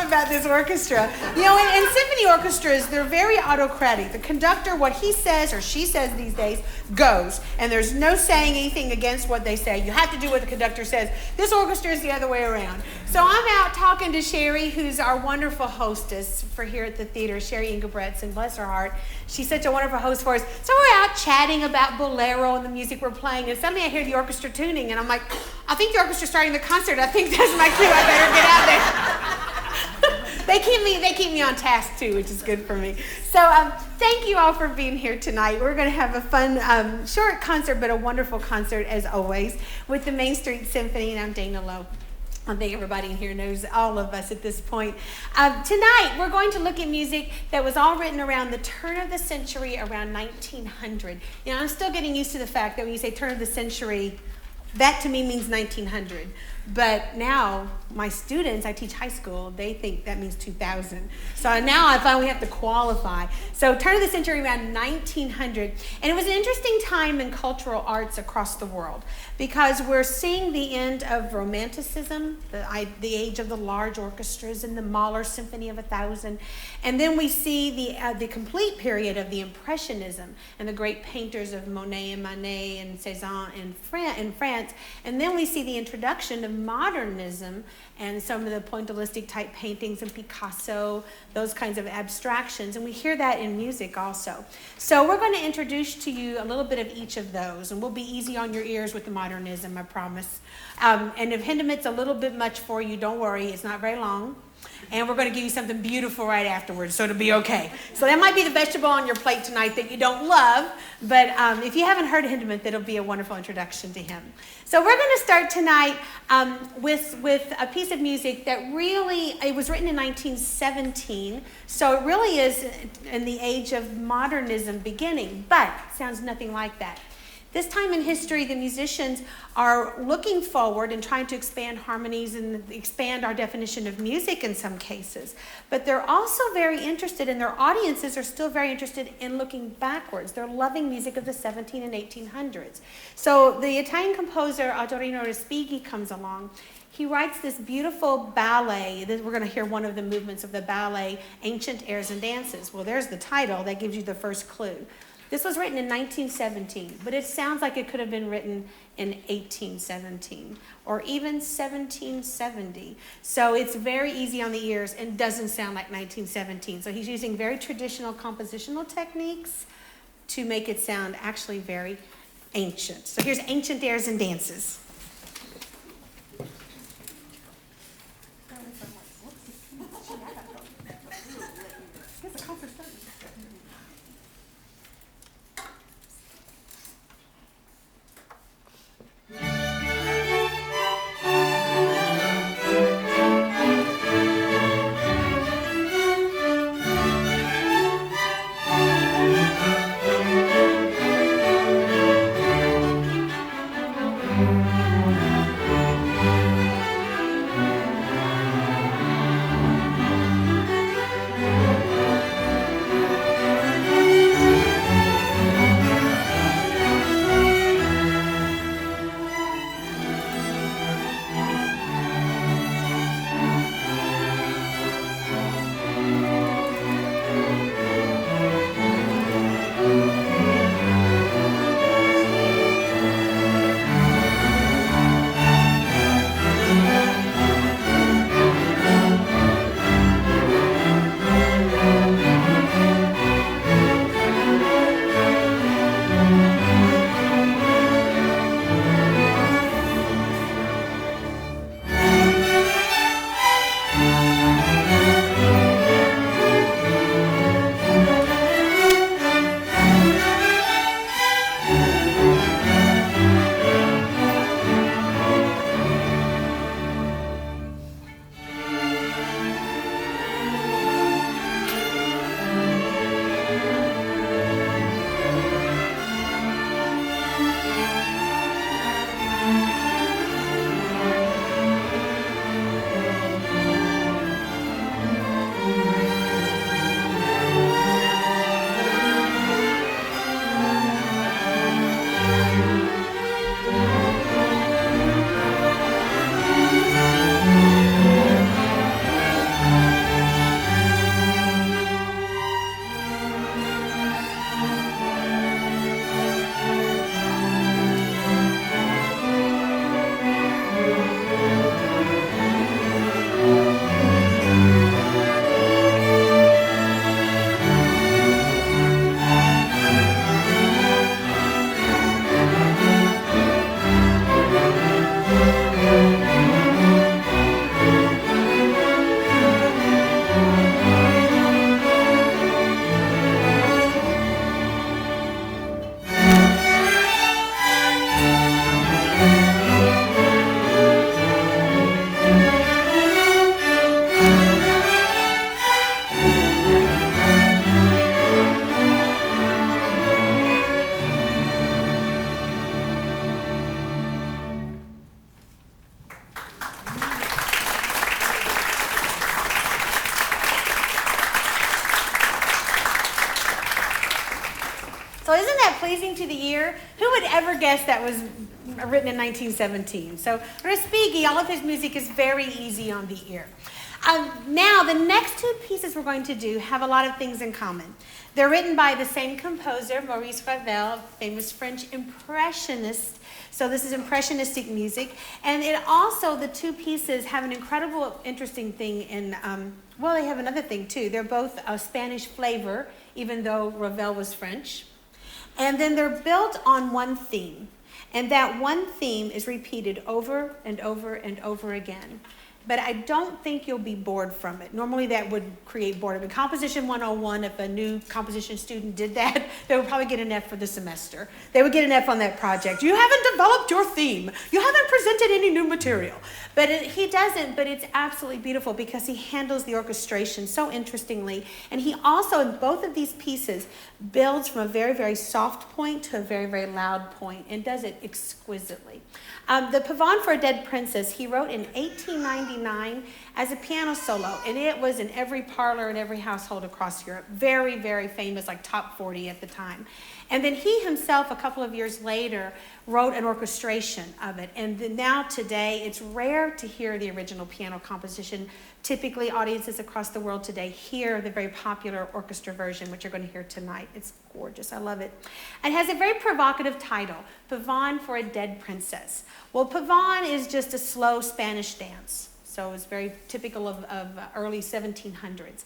About this orchestra. You know, in symphony orchestras, they're very autocratic. The conductor, what he says or she says these days, goes. And there's no saying anything against what they say. You have to do what the conductor says. This orchestra is the other way around. So I'm out talking to Sherry, who's our wonderful hostess for here at the theater, Sherry Ingebretson, bless her heart. She's such a wonderful host for us. So we're out chatting about Bolero and the music we're playing, and suddenly I hear the orchestra tuning, and I'm like, I think the orchestra's starting the concert. I think that's my cue. I better get out there. They keep me on task too, which is good for me. So thank you all for being here tonight. We're going to have a fun, short concert, but a wonderful concert as always with the Main Street Symphony, and I'm Dana Lowe. I think everybody in here knows all of us at this point. Tonight, we're going to look at music that was all written around the turn of the century, around 1900. You know, I'm still getting used to the fact that when you say turn of the century, that to me means 1900. But now, my students, I teach high school, they think that means 2000. So now I finally have to qualify. So turn of the century around 1900. And it was an interesting time in cultural arts across the world because we're seeing the end of Romanticism, the age of the large orchestras and the Mahler Symphony of 1,000. And then we see the complete period of the Impressionism and the great painters of Monet and Manet and Cézanne in France. And then we see the introduction of modernism and some of the pointillistic type paintings and Picasso, those kinds of abstractions. And we hear that in music also. So we're going to introduce to you a little bit of each of those, and we'll be easy on your ears with the modernism, I promise. And if Hindemith's a little bit much for you, don't worry, it's not very long. And we're going to give you something beautiful right afterwards, so it'll be okay. So that might be the vegetable on your plate tonight that you don't love, but if you haven't heard Hindemith, it'll be a wonderful introduction to him. So we're going to start tonight with a piece of music that really, it was written in 1917, so it really is in the age of modernism beginning, but it sounds nothing like that. This time in history, the musicians are looking forward and trying to expand harmonies and expand our definition of music in some cases. But they're also very interested, and their audiences are still very interested in looking backwards. They're loving music of the 17 and 1800s. So the Italian composer Ottorino Respighi comes along. He writes this beautiful ballet. We're going to hear one of the movements of the ballet, Ancient Airs and Dances. Well, there's the title. That gives you the first clue. This was written in 1917, but it sounds like it could have been written in 1817 or even 1770. So it's very easy on the ears and doesn't sound like 1917. So he's using very traditional compositional techniques to make it sound actually very ancient. So here's Ancient Airs and Dances. Well, isn't that pleasing to the ear? Who would ever guess that was written in 1917? So Respighi, all of his music is very easy on the ear. Now, the next two pieces we're going to do have a lot of things in common. They're written by the same composer, Maurice Ravel, famous French impressionist. So this is impressionistic music. And it also, the two pieces have an incredible, interesting thing in, well, they have another thing too. They're both a Spanish flavor, even though Ravel was French. And then they're built on one theme. And that one theme is repeated over and over and over again. But I don't think you'll be bored from it. Normally that would create boredom. In Composition 101, if a new composition student did that, they would probably get an F for the semester. They would get an F on that project. You haven't developed your theme. You haven't presented any new material. But he doesn't, but it's absolutely beautiful because he handles the orchestration so interestingly. And he also, in both of these pieces, builds from a very, very soft point to a very, very loud point and does it exquisitely. The Pavane for a Dead Princess, he wrote in 1899 as a piano solo, and it was in every parlor in every household across Europe. Very, very famous, like top 40 at the time. And then he himself, a couple of years later, wrote an orchestration of it. And then now today, it's rare to hear the original piano composition. Typically, audiences across the world today hear the very popular orchestra version, which you're going to hear tonight. It's gorgeous. I love it. It has a very provocative title, Pavane for a Dead Princess. Well, Pavane is just a slow Spanish dance. So it's very typical of early 1700s.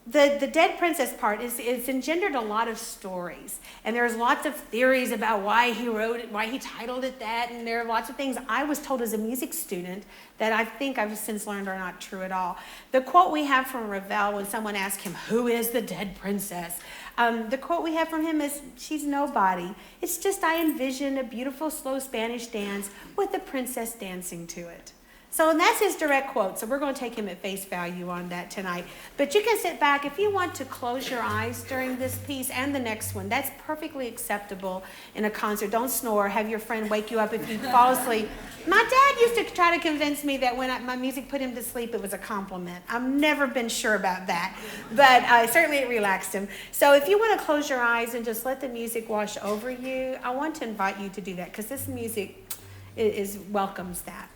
The Dead Princess part it's engendered a lot of stories. And there's lots of theories about why he wrote it, why he titled it that. And there are lots of things I was told as a music student that I think I've since learned are not true at all. The quote we have from Ravel when someone asked him, who is the Dead Princess? The quote we have from him is, she's nobody. It's just I envision a beautiful slow Spanish dance with a princess dancing to it. So, and that's his direct quote. So we're going to take him at face value on that tonight. But you can sit back. If you want to close your eyes during this piece and the next one, that's perfectly acceptable in a concert. Don't snore. Have your friend wake you up if you fall asleep. My dad used to try to convince me that when my music put him to sleep, it was a compliment. I've never been sure about that. But certainly it relaxed him. So if you want to close your eyes and just let the music wash over you, I want to invite you to do that because this music welcomes that.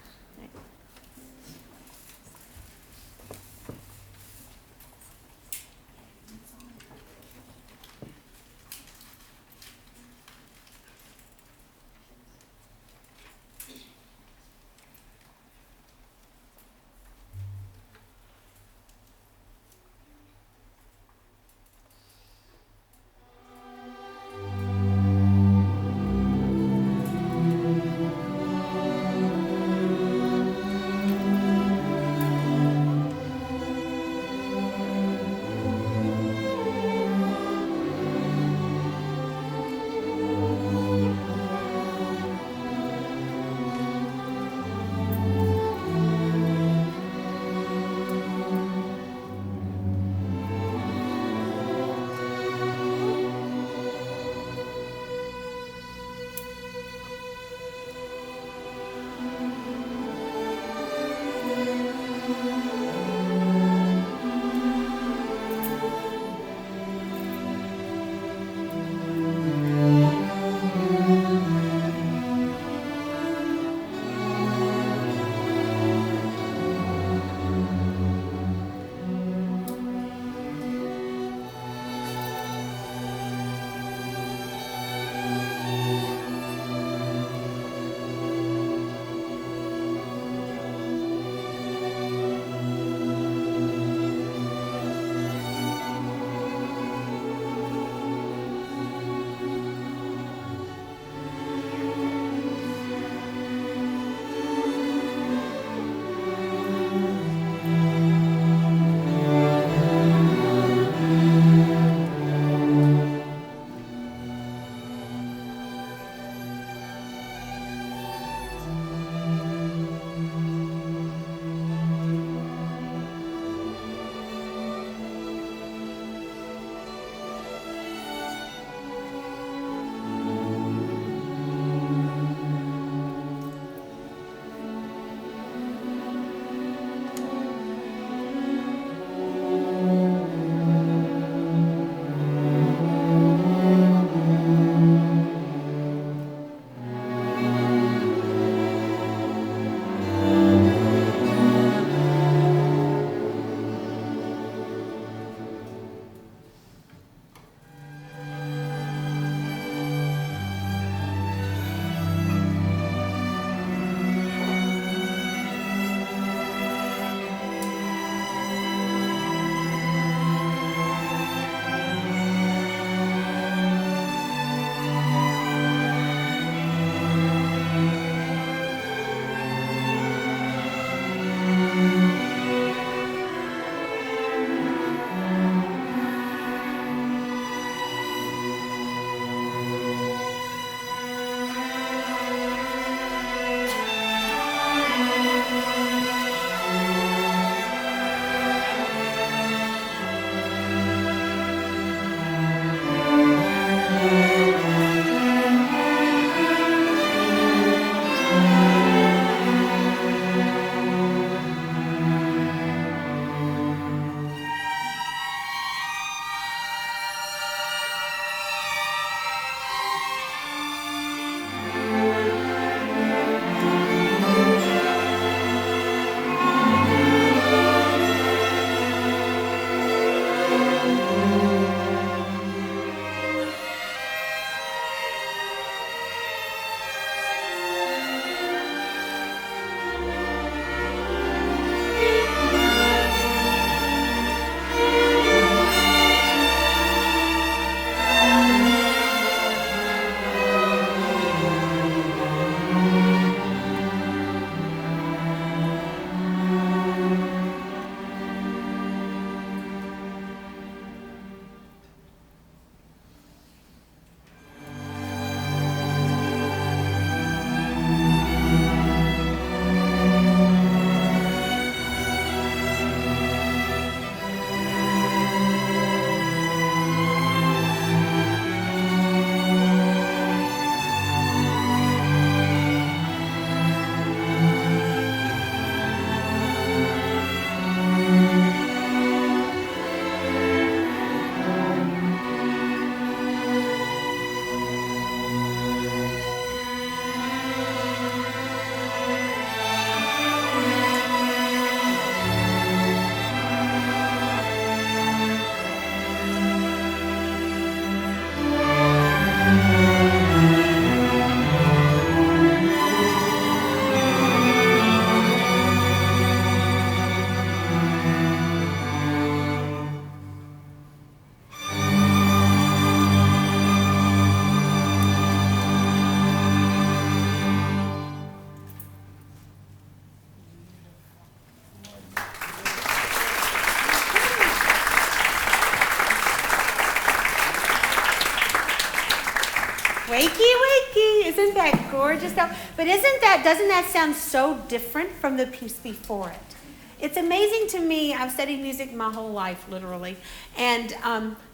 Wakey, wakey. Isn't that gorgeous? But doesn't that sound so different from the piece before it? It's amazing to me. I've studied music my whole life, literally, and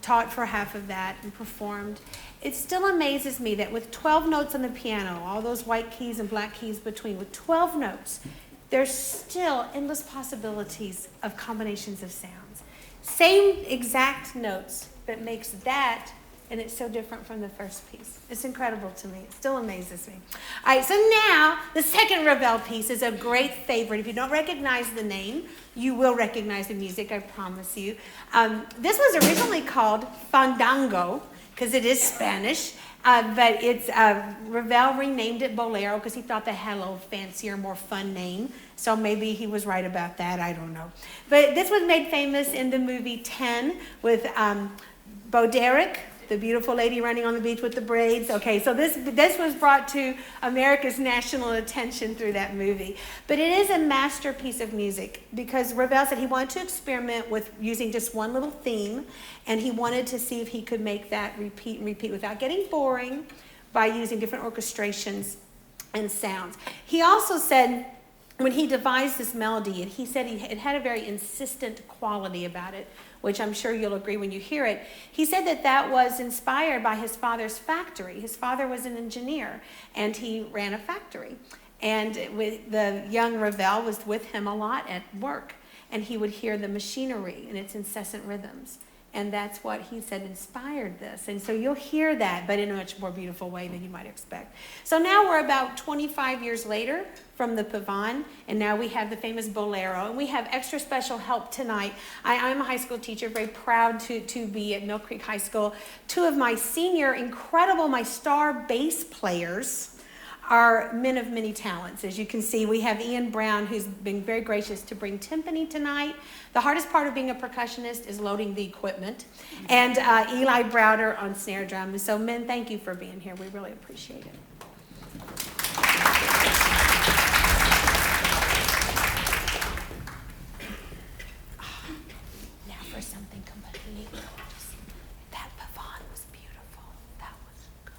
taught for half of that and performed. It still amazes me that with 12 notes on the piano, all those white keys and black keys between, with 12 notes, there's still endless possibilities of combinations of sounds. Same exact notes, but makes that, and it's so different from the first piece. It's incredible to me. It still amazes me. All right, so now the second Ravel piece is a great favorite. If you don't recognize the name, you will recognize the music, I promise you. This was originally called Fandango, because it is Spanish, but it's Ravel renamed it Bolero because he thought they had a little fancier, more fun name. So maybe he was right about that. I don't know. But this was made famous in the movie 10 with Dvorak, the beautiful lady running on the beach with the braids. Okay, so this was brought to America's national attention through that movie. But it is a masterpiece of music because Ravel said he wanted to experiment with using just one little theme, and he wanted to see if he could make that repeat and repeat without getting boring by using different orchestrations and sounds. He also said when he devised this melody, and he said it had a very insistent quality about it, which I'm sure you'll agree when you hear it. He said that was inspired by his father's factory. His father was an engineer, and he ran a factory. And the young Ravel was with him a lot at work, and he would hear the machinery and its incessant rhythms. And that's what he said inspired this. And so you'll hear that, but in a much more beautiful way than you might expect. So now we're about 25 years later from the Pavane, and now we have the famous Bolero. And we have extra special help tonight. I'm a high school teacher, very proud to be at Mill Creek High School. Two of my senior, incredible, my star bass players are men of many talents. As you can see, we have Ian Brown, who's been very gracious to bring timpani tonight. The hardest part of being a percussionist is loading the equipment. And Eli Browder on snare drum. So men, thank you for being here. We really appreciate it. Now for something completely gorgeous. That Pavane was beautiful. That was good.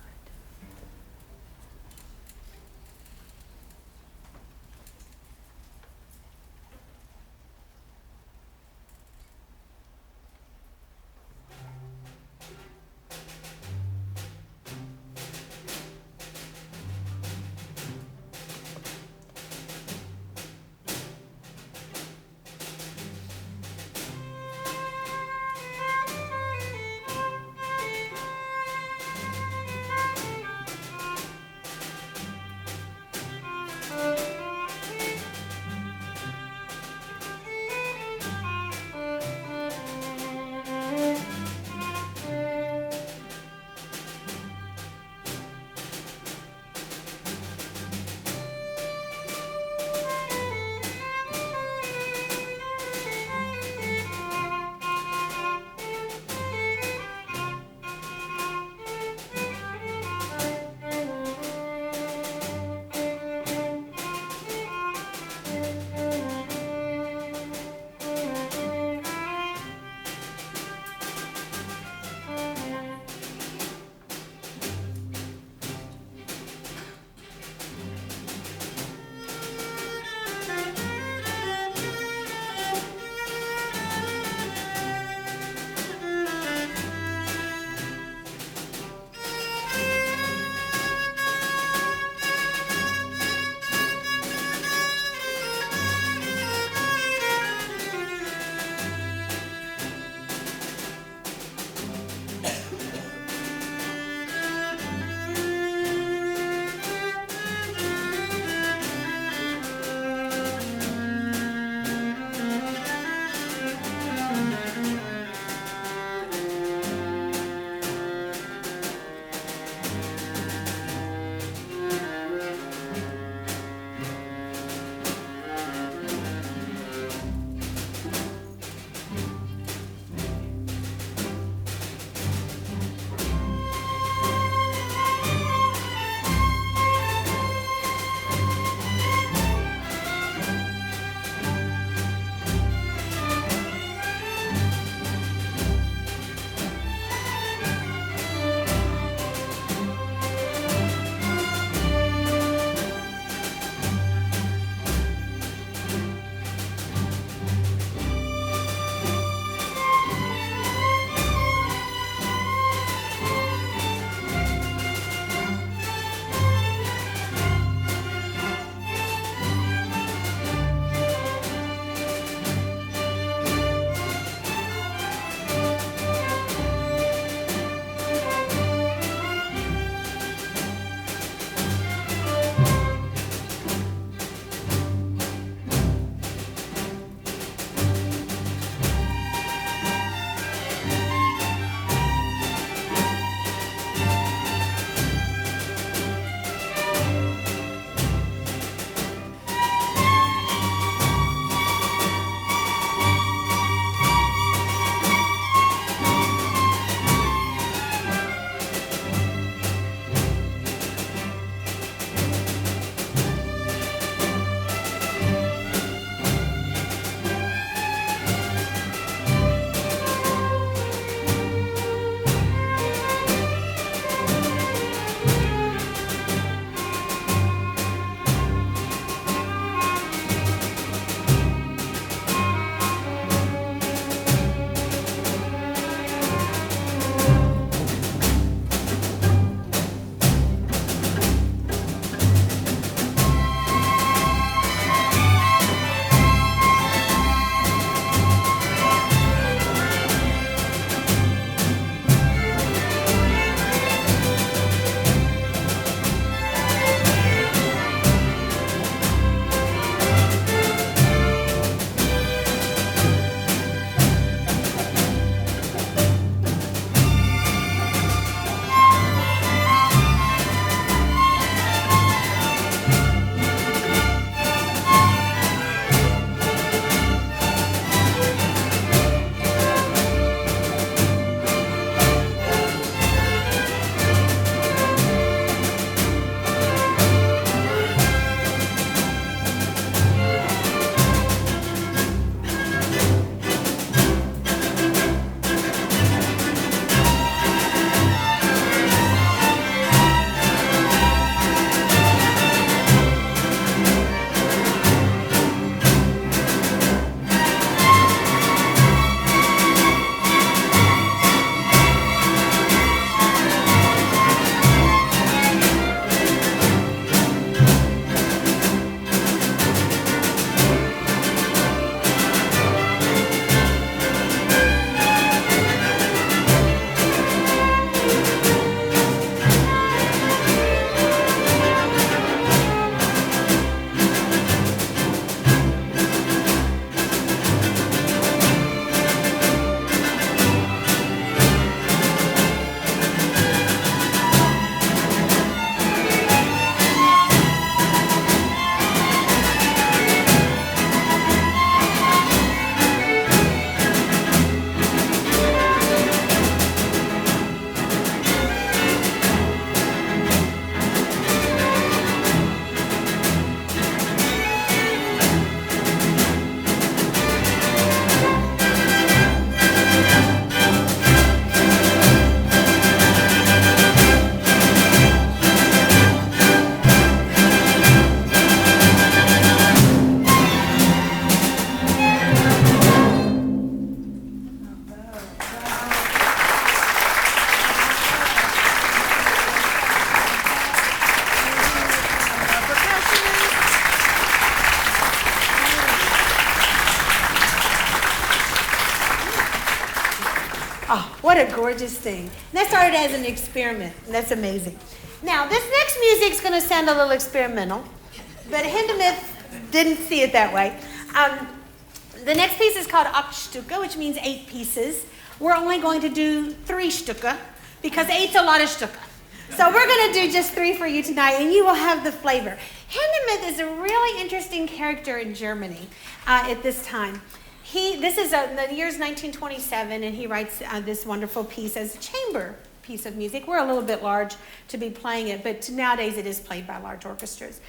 Oh, what a gorgeous thing. And that started as an experiment. And that's amazing. Now, this next music's going to sound a little experimental, but Hindemith didn't see it that way. The next piece is called Acht Stucke, which means 8 pieces. We're only going to do 3 Stucke because 8's a lot of Stucke. So we're going to do just 3 for you tonight, and you will have the flavor. Hindemith is a really interesting character in Germany at this time. This is the year's 1927, and he writes this wonderful piece as a chamber piece of music. We're a little bit large to be playing it, but nowadays it is played by large orchestras.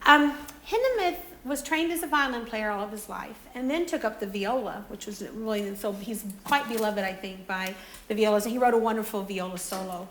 Hindemith was trained as a violin player all of his life, and then took up the viola, which was really, so he's quite beloved, I think, by the violas. And he wrote a wonderful viola solo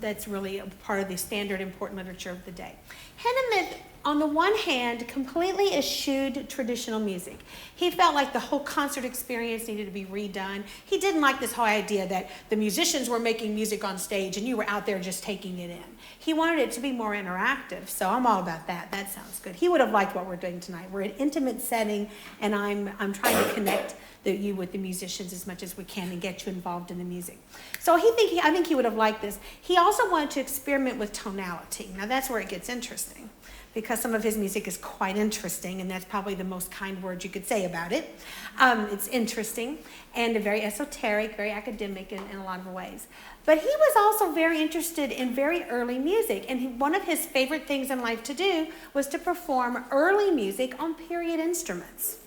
that's really a part of the standard important literature of the day. Hindemith, on the one hand, completely eschewed traditional music. He felt like the whole concert experience needed to be redone. He didn't like this whole idea that the musicians were making music on stage and you were out there just taking it in. He wanted it to be more interactive, so I'm all about that. That sounds good. He would have liked what we're doing tonight. We're in an intimate setting, and I'm trying to connect you with the musicians as much as we can and get you involved in the music. So I think he would have liked this. He also wanted to experiment with tonality. Now that's where it gets interesting, because some of his music is quite interesting, and that's probably the most kind word you could say about it. It's interesting and very esoteric, very academic in a lot of ways. But he was also very interested in very early music, and one of his favorite things in life to do was to perform early music on period instruments.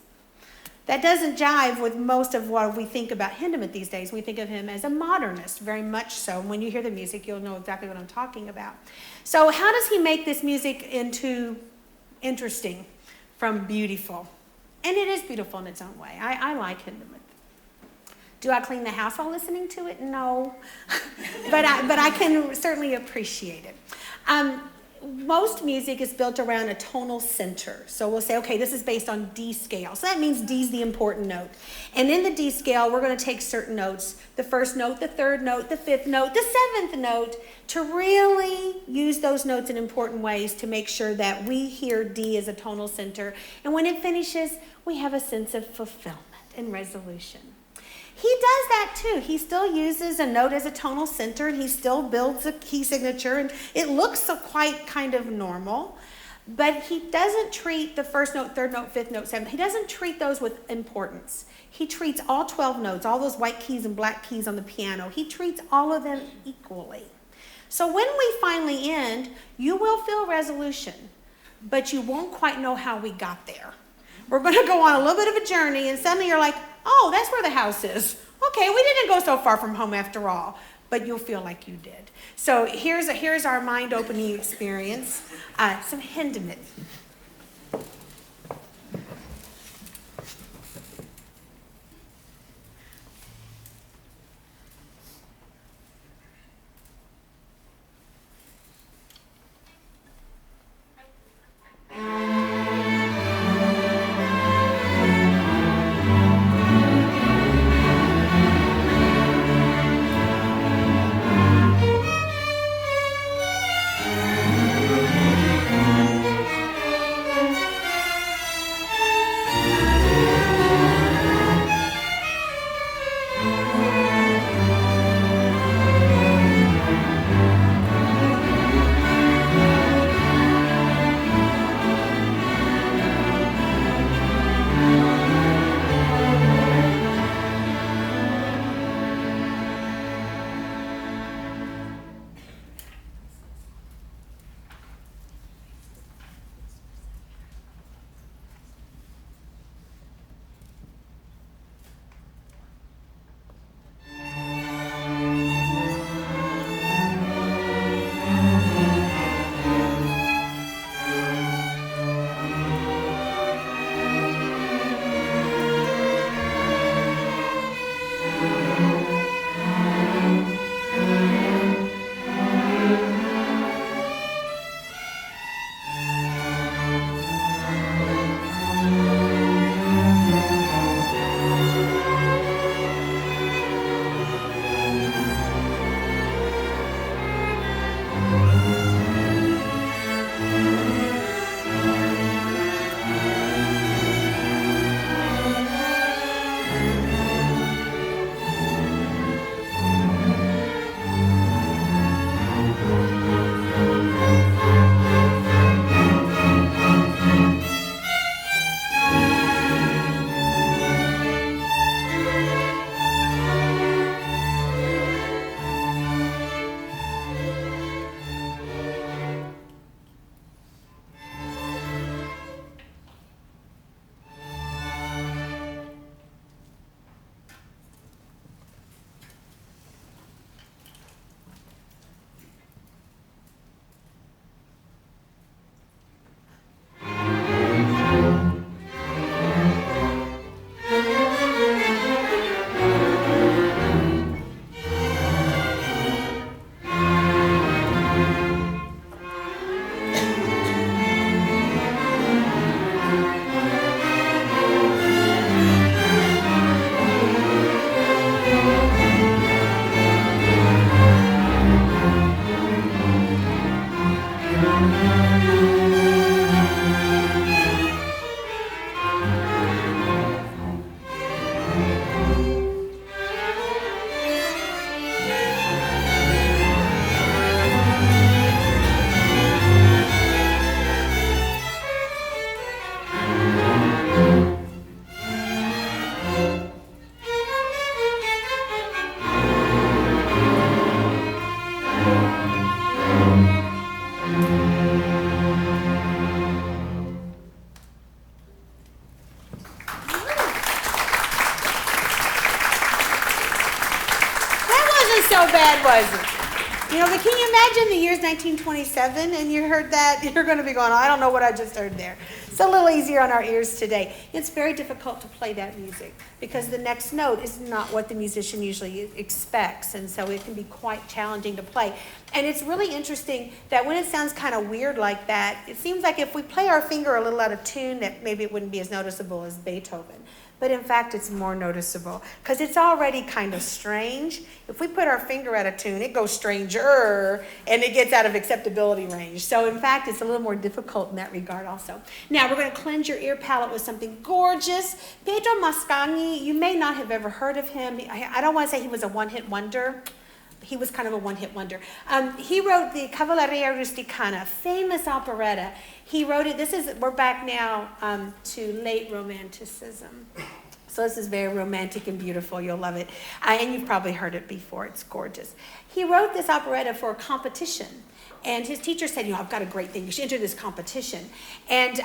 That doesn't jive with most of what we think about Hindemith these days. We think of him as a modernist, very much so. When you hear the music, you'll know exactly what I'm talking about. So how does he make this music into interesting from beautiful? And it is beautiful in its own way. I like Hindemith. Do I clean the house while listening to it? No. but I can certainly appreciate it. Most music is built around a tonal center. So we'll say, okay, this is based on D scale. So that means D's the important note. And in the D scale, we're going to take certain notes, the first note, the third note, the fifth note, the seventh note, to really use those notes in important ways to make sure that we hear D as a tonal center. And when it finishes, we have a sense of fulfillment and resolution. He does that too. He still uses a note as a tonal center, and he still builds a key signature, and it looks quite kind of normal. But he doesn't treat the first note, third note, fifth note, seventh. He doesn't treat those with importance. He treats all 12 notes, all those white keys and black keys on the piano. He treats all of them equally. So when we finally end, you will feel resolution, but you won't quite know how we got there. We're going to go on a little bit of a journey, and suddenly you're like, oh, that's where the house is. Okay, we didn't go so far from home after all, but you'll feel like you did. So here's our mind-opening experience, some Hindemith. so bad, was it? You know, but can you imagine the year's 1927 and you heard that? You're going to be going, I don't know what I just heard there. It's a little easier on our ears today. It's very difficult to play that music because the next note is not what the musician usually expects, and so it can be quite challenging to play. And it's really interesting that when it sounds kind of weird like that, it seems like if we play our finger a little out of tune, that maybe it wouldn't be as noticeable as Beethoven. But in fact, it's more noticeable because it's already kind of strange. If we put our finger out of tune, it goes stranger and it gets out of acceptability range. So in fact, it's a little more difficult in that regard also. Now, we're going to cleanse your ear palate with something gorgeous. Pietro Mascagni, you may not have ever heard of him. I don't want to say he was a one-hit wonder. He was kind of a one-hit wonder. He wrote the Cavalleria Rusticana, famous operetta. He wrote it, we're back now to late Romanticism. So this is very romantic and beautiful. You'll love it. And you've probably heard it before. It's gorgeous. He wrote this operetta for a competition. And his teacher said, I've got a great thing. You should enter this competition. And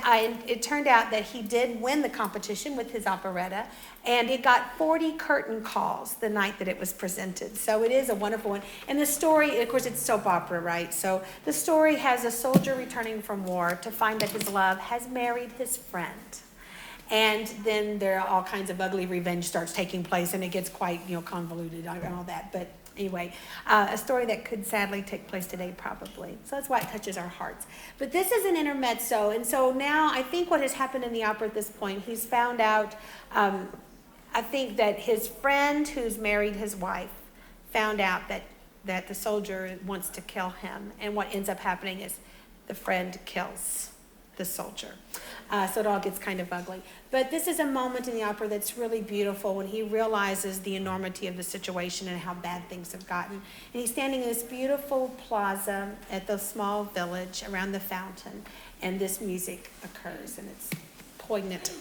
it turned out that he did win the competition with his operetta. And it got 40 curtain calls the night that it was presented. So it is a wonderful one. And the story, of course, it's soap opera, right? So the story has a soldier returning from war to find that his love has married his friend. And then there are all kinds of ugly revenge starts taking place, and it gets quite, convoluted and all that. But anyway, a story that could sadly take place today probably. So that's why it touches our hearts. But this is an intermezzo. And so now I think what has happened in the opera at this point, he's found out, I think that his friend who's married his wife found out that the soldier wants to kill him. And what ends up happening is the friend kills the soldier. So it all gets kind of ugly. But this is a moment in the opera that's really beautiful when he realizes the enormity of the situation and how bad things have gotten. And he's standing in this beautiful plaza at the small village around the fountain, and this music occurs, and it's poignant.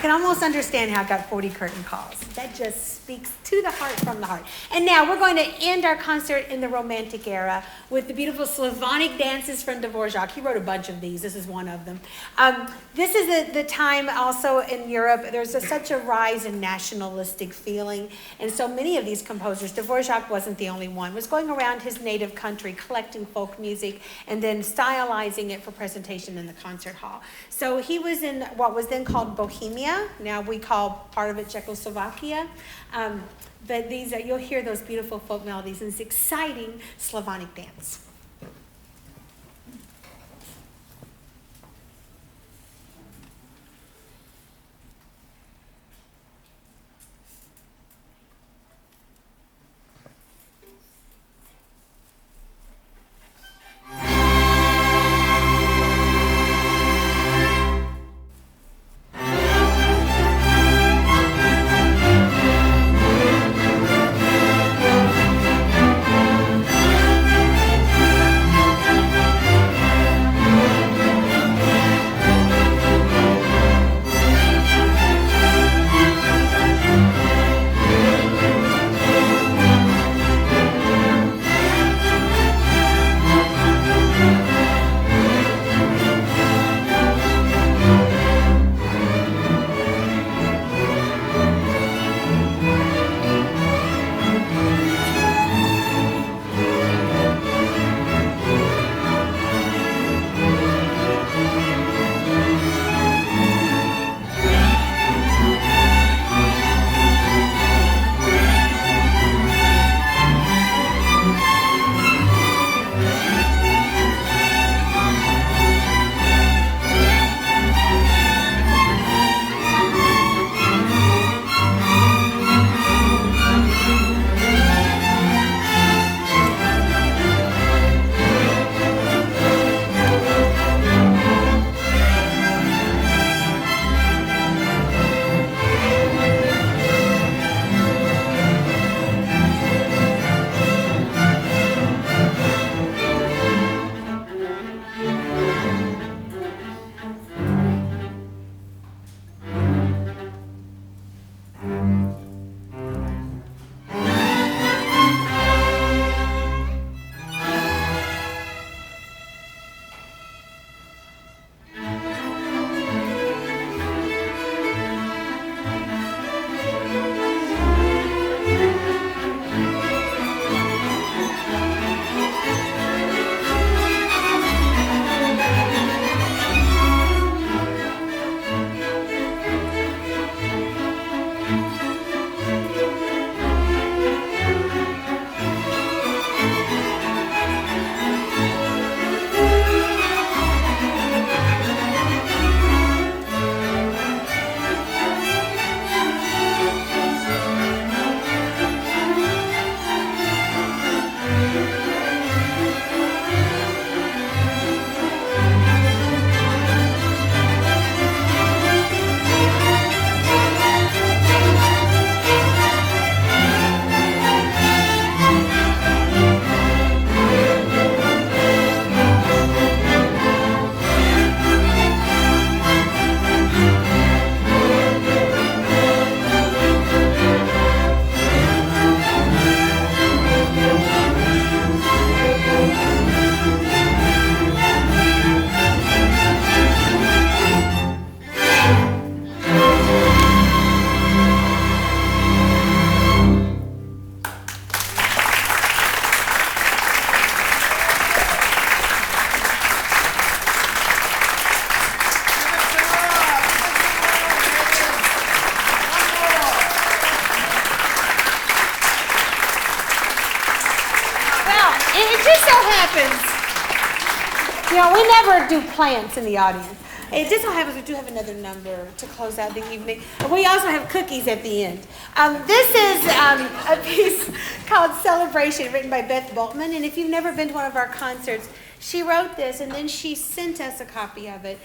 can almost understand how it got 40 curtain calls. That just speaks to the heart from the heart. And now we're going to end our concert in the Romantic era with the beautiful Slavonic dances from Dvorak. He wrote a bunch of these. This is one of them. This is the time also in Europe. There's such a rise in nationalistic feeling. And so many of these composers, Dvorak wasn't the only one, was going around his native country collecting folk music and then stylizing it for presentation in the concert hall. So he was in what was then called Bohemia. Now we call part of it Czechoslovakia. But these you'll hear those beautiful folk melodies and this exciting Slavonic dance. You know, we never do plants in the audience. It just so happens we do have another number to close out the evening. And we also have cookies at the end. This is a piece called Celebration, written by Beth Bultman. And if you've never been to one of our concerts, she wrote this and then she sent us a copy of it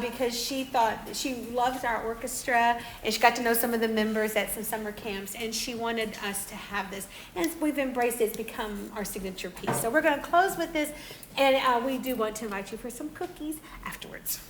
because she thought she loves our orchestra and she got to know some of the members at some summer camps and she wanted us to have this. And we've embraced it. It's become our signature piece. So we're going to close with this and we do want to invite you for some cookies afterwards.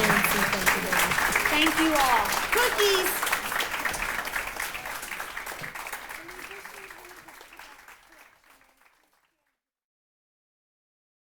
Nancy. Thank you, Dana. Thank you all. Cookies.